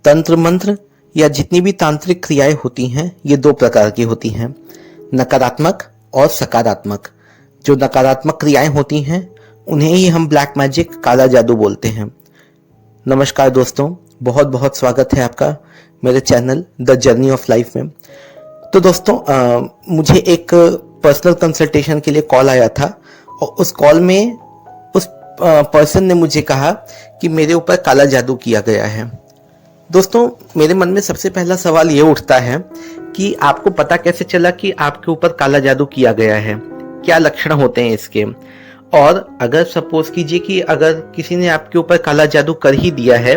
तंत्र मंत्र या जितनी भी तांत्रिक क्रियाएं होती हैं ये दो प्रकार की होती हैं, नकारात्मक और सकारात्मक। जो नकारात्मक क्रियाएं होती हैं उन्हें ही हम ब्लैक मैजिक, काला जादू बोलते हैं। नमस्कार दोस्तों, बहुत बहुत स्वागत है आपका मेरे channel the journey of life में। तो दोस्तों मुझे एक पर्सनल कंसल्टेशन के लिए कॉल आया था और उस कॉल में उस पर्सन ने मुझे कहा कि मेरे ऊपर काला जादू किया गया है। दोस्तों मेरे मन में सबसे पहला सवाल ये उठता है कि आपको पता कैसे चला कि आपके ऊपर काला जादू किया गया है, क्या लक्षण होते हैं इसके। और अगर सपोज कीजिए कि अगर किसी ने आपके ऊपर काला जादू कर ही दिया है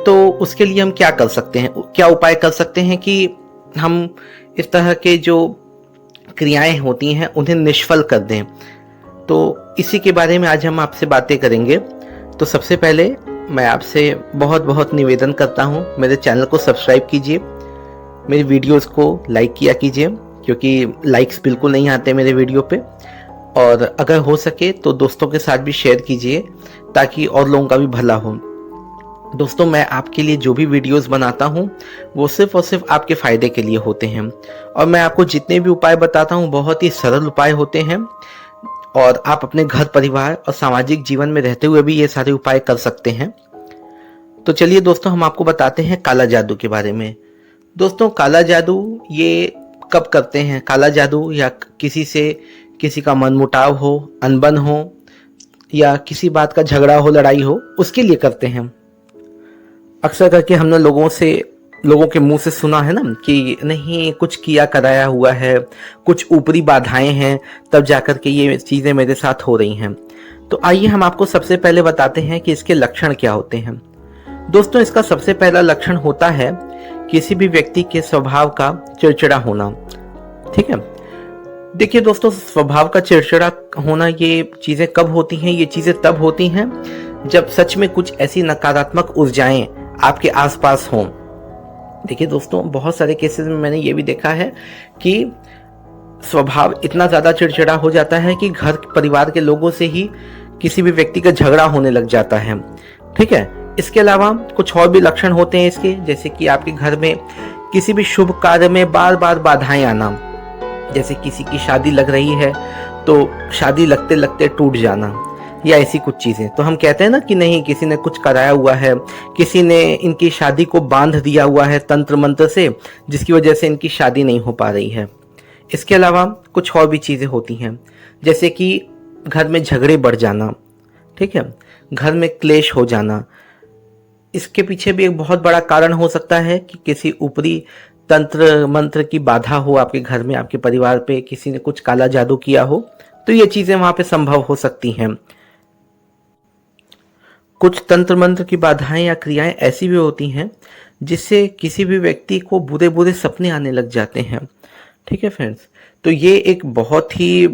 तो उसके लिए हम क्या कर सकते हैं, क्या उपाय कर सकते हैं कि हम इस तरह के जो क्रियाएं होती हैं उन्हें निष्फल कर दें। तो इसी के बारे में आज हम आपसे बातें करेंगे। तो सबसे पहले मैं आपसे बहुत बहुत निवेदन करता हूं, मेरे चैनल को सब्सक्राइब कीजिए, मेरी वीडियोस को लाइक किया कीजिए क्योंकि लाइक्स बिल्कुल नहीं आते मेरे वीडियो पे। और अगर हो सके तो दोस्तों के साथ भी शेयर कीजिए ताकि और लोगों का भी भला हो। दोस्तों मैं आपके लिए जो भी वीडियोस बनाता हूं वो सिर्फ और सिर्फ आपके फ़ायदे के लिए होते हैं और मैं आपको जितने भी उपाय बताता हूं बहुत ही सरल उपाय होते हैं और आप अपने घर परिवार और सामाजिक जीवन में रहते हुए भी ये सारे उपाय कर सकते हैं। तो चलिए दोस्तों हम आपको बताते हैं काला जादू के बारे में। दोस्तों काला जादू ये कब करते हैं? काला जादू या किसी का मनमुटाव हो, अनबन हो या किसी बात का झगड़ा हो, लड़ाई हो, उसके लिए करते हैं। अक्सर करके हमने लोगों के मुंह से सुना है ना कि नहीं कुछ किया कराया हुआ है, कुछ ऊपरी बाधाएं हैं तब जाकर के ये चीजें मेरे साथ हो रही हैं। तो आइए हम आपको सबसे पहले बताते हैं कि इसके लक्षण क्या होते हैं। दोस्तों इसका सबसे पहला लक्षण होता है किसी भी व्यक्ति के स्वभाव का चिड़चिड़ा होना। ठीक है, देखिए दोस्तों स्वभाव का चिड़चिड़ा होना ये चीजें कब होती हैं? ये चीजें तब होती हैं जब सच में कुछ ऐसी नकारात्मक ऊर्जाएं आपके आसपास हों। देखिए दोस्तों बहुत सारे केसेस में मैंने ये भी देखा है कि स्वभाव इतना ज्यादा चिड़चिड़ा हो जाता है कि घर परिवार के लोगों से ही किसी भी व्यक्ति का झगड़ा होने लग जाता है। ठीक है, इसके अलावा कुछ और भी लक्षण होते हैं इसके, जैसे कि आपके घर में किसी भी शुभ कार्य में बार बार बाधाएं आना। जैसे किसी की शादी लग रही है तो शादी लगते लगते टूट जाना या ऐसी कुछ चीजें। तो हम कहते हैं ना कि नहीं किसी ने कुछ कराया हुआ है, किसी ने इनकी शादी को बांध दिया हुआ है तंत्र मंत्र से, जिसकी वजह से इनकी शादी नहीं हो पा रही है। इसके अलावा कुछ और भी चीजें होती हैं, जैसे कि घर में झगड़े बढ़ जाना। ठीक है, घर में क्लेश हो जाना। इसके पीछे भी एक बहुत बड़ा कारण हो सकता है कि किसी ऊपरी तंत्र मंत्र की बाधा हो आपके घर में, आपके परिवार पे किसी ने कुछ काला जादू किया हो, तो ये चीजें वहां पे संभव हो सकती हैं। कुछ तंत्र मंत्र की बाधाएं या क्रियाएं ऐसी भी होती हैं जिससे किसी भी व्यक्ति को बुरे बुरे सपने आने लग जाते हैं। ठीक है फ्रेंड्स, तो ये एक बहुत ही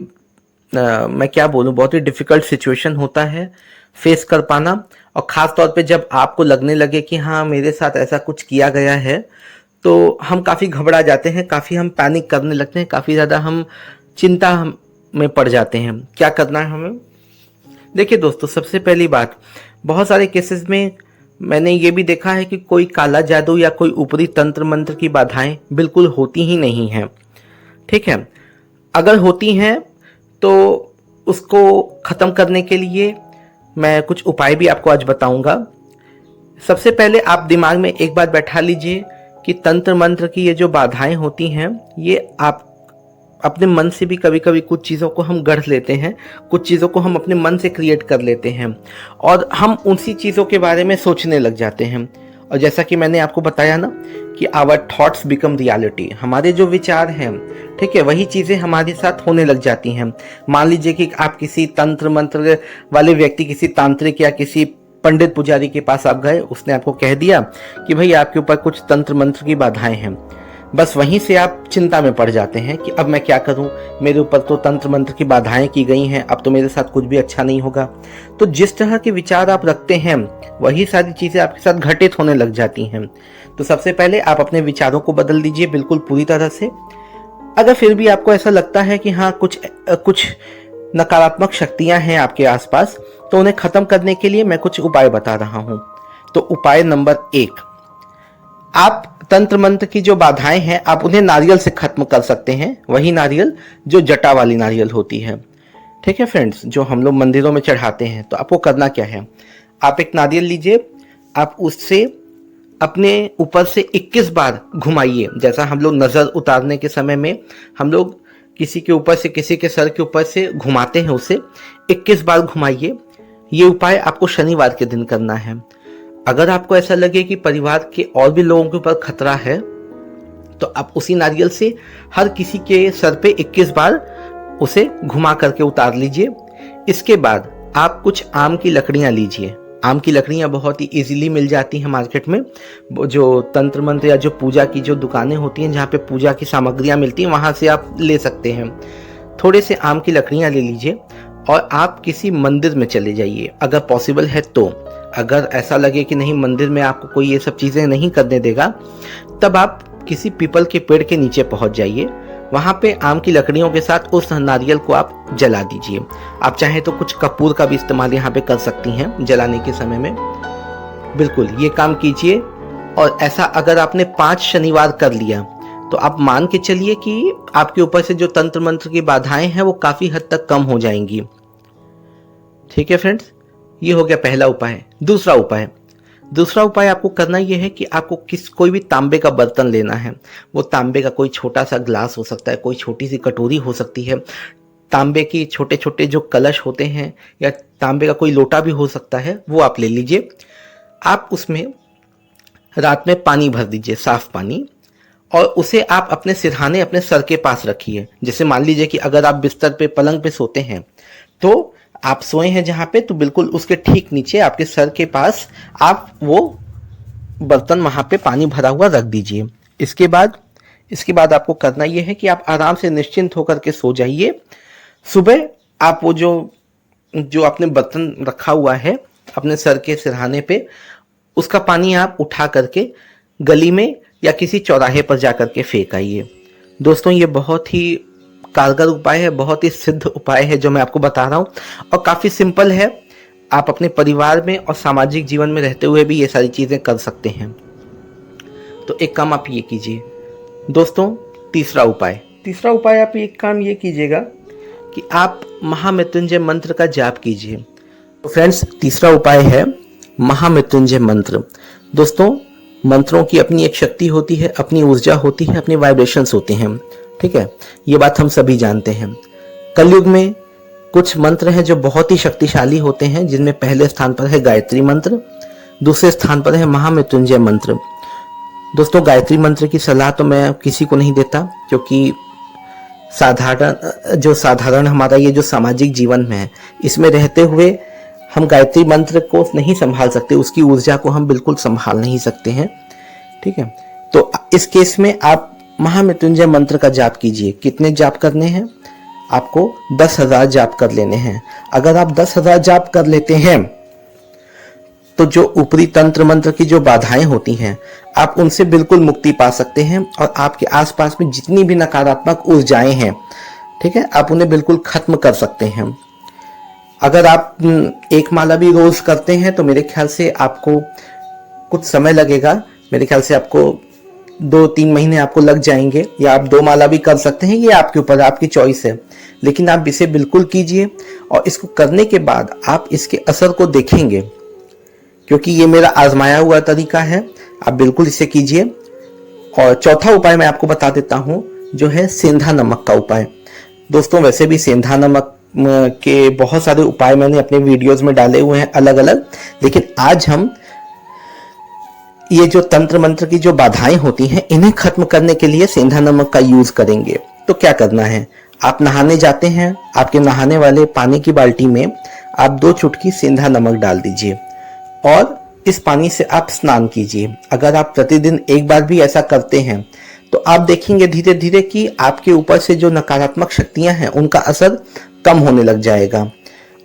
मैं क्या बोलूं, बहुत ही डिफिकल्ट सिचुएशन होता है फेस कर पाना। और खास तौर पे जब आपको लगने लगे कि हाँ मेरे साथ ऐसा कुछ किया गया है तो हम काफ़ी घबरा जाते हैं, काफ़ी हम पैनिक करने लगते हैं, काफ़ी ज़्यादा हम चिंता में पड़ जाते हैं। क्या करना है हमें? देखिए दोस्तों सबसे पहली बात, बहुत सारे केसेस में मैंने ये भी देखा है कि कोई काला जादू या कोई ऊपरी तंत्र मंत्र की बाधाएं बिल्कुल होती ही नहीं हैं। ठीक है, अगर होती हैं तो उसको ख़त्म करने के लिए मैं कुछ उपाय भी आपको आज बताऊंगा। सबसे पहले आप दिमाग में एक बात बैठा लीजिए कि तंत्र मंत्र की ये जो बाधाएं होती हैं ये आप अपने मन से भी कभी कभी कुछ चीज़ों को हम गढ़ लेते हैं, कुछ चीज़ों को हम अपने मन से क्रिएट कर लेते हैं और हम उसी चीज़ों के बारे में सोचने लग जाते हैं। और जैसा कि मैंने आपको बताया ना कि आवर थॉट्स बिकम रियलिटी, हमारे जो विचार हैं, ठीक है, वही चीज़ें हमारे साथ होने लग जाती हैं। मान लीजिए कि आप किसी तंत्र मंत्र वाले व्यक्ति, किसी तांत्रिक या किसी पंडित पुजारी के पास आप गए, उसने आपको कह दिया कि भाई आपके ऊपर कुछ तंत्र मंत्र की बाधाएं हैं। बस वहीं से आप चिंता में पड़ जाते हैं कि अब मैं क्या करूं, मेरे ऊपर तो तंत्र मंत्र की बाधाएं की गई हैं, अब तो मेरे साथ कुछ भी अच्छा नहीं होगा। तो जिस तरह के विचार आप रखते हैं वही सारी चीजें आपके साथ घटित होने लग जाती हैं। तो सबसे पहले आप अपने विचारों को बदल दीजिए बिल्कुल पूरी तरह से। अगर फिर भी आपको ऐसा लगता है कि हाँ कुछ नकारात्मक शक्तियां हैं आपके आसपास, तो उन्हें खत्म करने के लिए मैं कुछ उपाय बता रहा हूं। तो उपाय नंबर 1, आप तंत्र मंत्र की जो बाधाएं हैं आप उन्हें नारियल से खत्म कर सकते हैं, वही नारियल जो जटा वाली नारियल होती है। ठीक है फ्रेंड्स, जो हम लोग मंदिरों में चढ़ाते हैं। तो आपको करना क्या है, आप एक नारियल लीजिए, आप उससे अपने ऊपर से 21 बार घुमाइए। जैसा हम लोग नजर उतारने के समय में हम लोग किसी के ऊपर से, किसी के सर के ऊपर से घुमाते हैं, उसे 21 बार घुमाइए। ये उपाय आपको शनिवार के दिन करना है। अगर आपको ऐसा लगे कि परिवार के और भी लोगों के ऊपर खतरा है तो आप उसी नारियल से हर किसी के सर पे 21 बार उसे घुमा करके उतार लीजिए। इसके बाद आप कुछ आम की लकड़ियां लीजिए। आम की लकड़ियां बहुत ही इजीली मिल जाती हैं मार्केट में। जो तंत्र मंत्र या जो पूजा की जो दुकानें होती हैं, जहाँ पे पूजा की सामग्रियां मिलती हैं, वहां से आप ले सकते हैं। थोड़े से आम की लकड़ियां ले लीजिए और आप किसी मंदिर में चले जाइए अगर पॉसिबल है तो। अगर ऐसा लगे कि नहीं, मंदिर में आपको कोई ये सब चीजें नहीं करने देगा, तब आप किसी पीपल के पेड़ के नीचे पहुंच जाइए। वहां पे आम की लकड़ियों के साथ उस नारियल को आप जला दीजिए। आप चाहे तो कुछ कपूर का भी इस्तेमाल यहाँ पे कर सकती हैं जलाने के समय में। बिल्कुल ये काम कीजिए। और ऐसा अगर आपने 5 शनिवार कर लिया तो आप मान के चलिए कि आपके ऊपर से जो तंत्र मंत्र की बाधाएं हैं वो काफी हद तक कम हो जाएंगी। ठीक है फ्रेंड्स, ये हो गया पहला उपाय। दूसरा उपाय आपको करना यह है कि आपको कोई भी तांबे का बर्तन लेना है। वो तांबे का कोई छोटा सा ग्लास हो सकता है, कोई छोटी सी कटोरी हो सकती है, तांबे की छोटे छोटे जो कलश होते हैं, या तांबे का कोई लोटा भी हो सकता है, वो आप ले लीजिए। आप उसमें रात में पानी भर दीजिए, साफ पानी, और उसे आप अपने सिरहाने, अपने सर के पास रखिए। जैसे मान लीजिए कि अगर आप बिस्तर पे, पलंग पे सोते हैं, तो आप सोए हैं जहां पे, तो बिल्कुल उसके ठीक नीचे आपके सर के पास आप वो बर्तन वहां पे पानी भरा हुआ रख दीजिए। इसके बाद आपको करना यह है कि आप आराम से निश्चिंत होकर के सो जाइए। सुबह आप वो जो आपने बर्तन रखा हुआ है अपने सर के सिरहाने पे, उसका पानी आप उठा करके गली में या किसी चौराहे पर जाकर के फेंक आइए। दोस्तों, ये बहुत ही कारगर उपाय है, बहुत ही सिद्ध उपाय है जो मैं आपको बता रहा हूँ, और काफी सिंपल है। आप अपने परिवार में और सामाजिक जीवन में रहते हुए भी ये सारी चीजें कर सकते हैं। तो एक काम आप ये कीजिए दोस्तों। तीसरा उपाय आप एक काम ये कीजिएगा कि आप महामृत्युंजय मंत्र का जाप कीजिए। तो फ्रेंड्स, तीसरा उपाय है महामृत्युंजय मंत्र। दोस्तों, मंत्रों की अपनी एक शक्ति होती है, अपनी ऊर्जा होती है, अपनी वाइब्रेशंस होती हैं। ठीक है, ये बात हम सभी जानते हैं। कलयुग में कुछ मंत्र हैं जो बहुत ही शक्तिशाली होते हैं, जिनमें पहले स्थान पर है गायत्री मंत्र, दूसरे स्थान पर है महामृत्युंजय मंत्र। दोस्तों, गायत्री मंत्र की सलाह तो मैं किसी को नहीं देता, क्योंकि साधारण हमारा ये जो सामाजिक जीवन में है, इसमें रहते हुए हम गायत्री मंत्र को नहीं संभाल सकते, उसकी ऊर्जा को हम बिल्कुल संभाल नहीं सकते हैं। ठीक है, तो इस केस में आप महामृत्युंजय मंत्र का जाप कीजिए। कितने जाप करने हैं? आपको 10,000 जाप कर लेने हैं। अगर आप 10,000 जाप कर लेते हैं तो जो ऊपरी तंत्र मंत्र की जो बाधाएं होती हैं, आप उनसे बिल्कुल मुक्ति पा सकते हैं, और आपके आसपास में जितनी भी नकारात्मक ऊर्जाएं हैं, ठीक है, आप उन्हें बिल्कुल खत्म कर सकते हैं। अगर आप एक माला भी रोज करते हैं तो मेरे ख्याल से आपको कुछ समय लगेगा। मेरे ख्याल से आपको 2-3 महीने आपको लग जाएंगे, या आप 2 माला भी कर सकते हैं, ये आपके ऊपर, आपकी चॉइस है। लेकिन आप इसे बिल्कुल कीजिए, और इसको करने के बाद आप इसके असर को देखेंगे, क्योंकि ये मेरा आजमाया हुआ तरीका है। आप बिल्कुल इसे कीजिए। और चौथा उपाय मैं आपको बता देता हूं, जो है सेंधा नमक का उपाय। दोस्तों, वैसे भी सेंधा नमक के बहुत सारे उपाय मैंने अपने वीडियोस में डाले हुए हैं अलग अलग, लेकिन आज हम ये जो तंत्र मंत्र की जो बाधाएं होती हैं, इन्हें खत्म करने के लिए सेंधा नमक का यूज करेंगे। तो क्या करना है, आप नहाने जाते हैं, आपके नहाने वाले पानी की बाल्टी में आप 2 चुटकी सेंधा नमक डाल दीजिए, और इस पानी से आप स्नान कीजिए। अगर आप प्रतिदिन एक बार भी ऐसा करते हैं तो आप देखेंगे धीरे धीरे कि आपके ऊपर से जो नकारात्मक शक्तियां हैं, उनका असर कम होने लग जाएगा।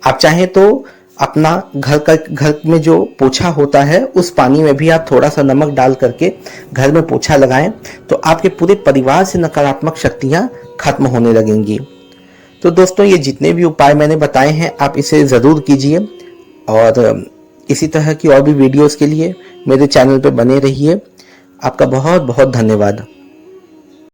आप चाहें तो अपना घर में जो पोछा होता है, उस पानी में भी आप थोड़ा सा नमक डाल करके घर में पोछा लगाएं, तो आपके पूरे परिवार से नकारात्मक शक्तियां खत्म होने लगेंगी। तो दोस्तों, ये जितने भी उपाय मैंने बताए हैं, आप इसे जरूर कीजिए, और इसी तरह की और भी वीडियोस के लिए मेरे चैनल पे बने रहिए। आपका बहुत बहुत धन्यवाद।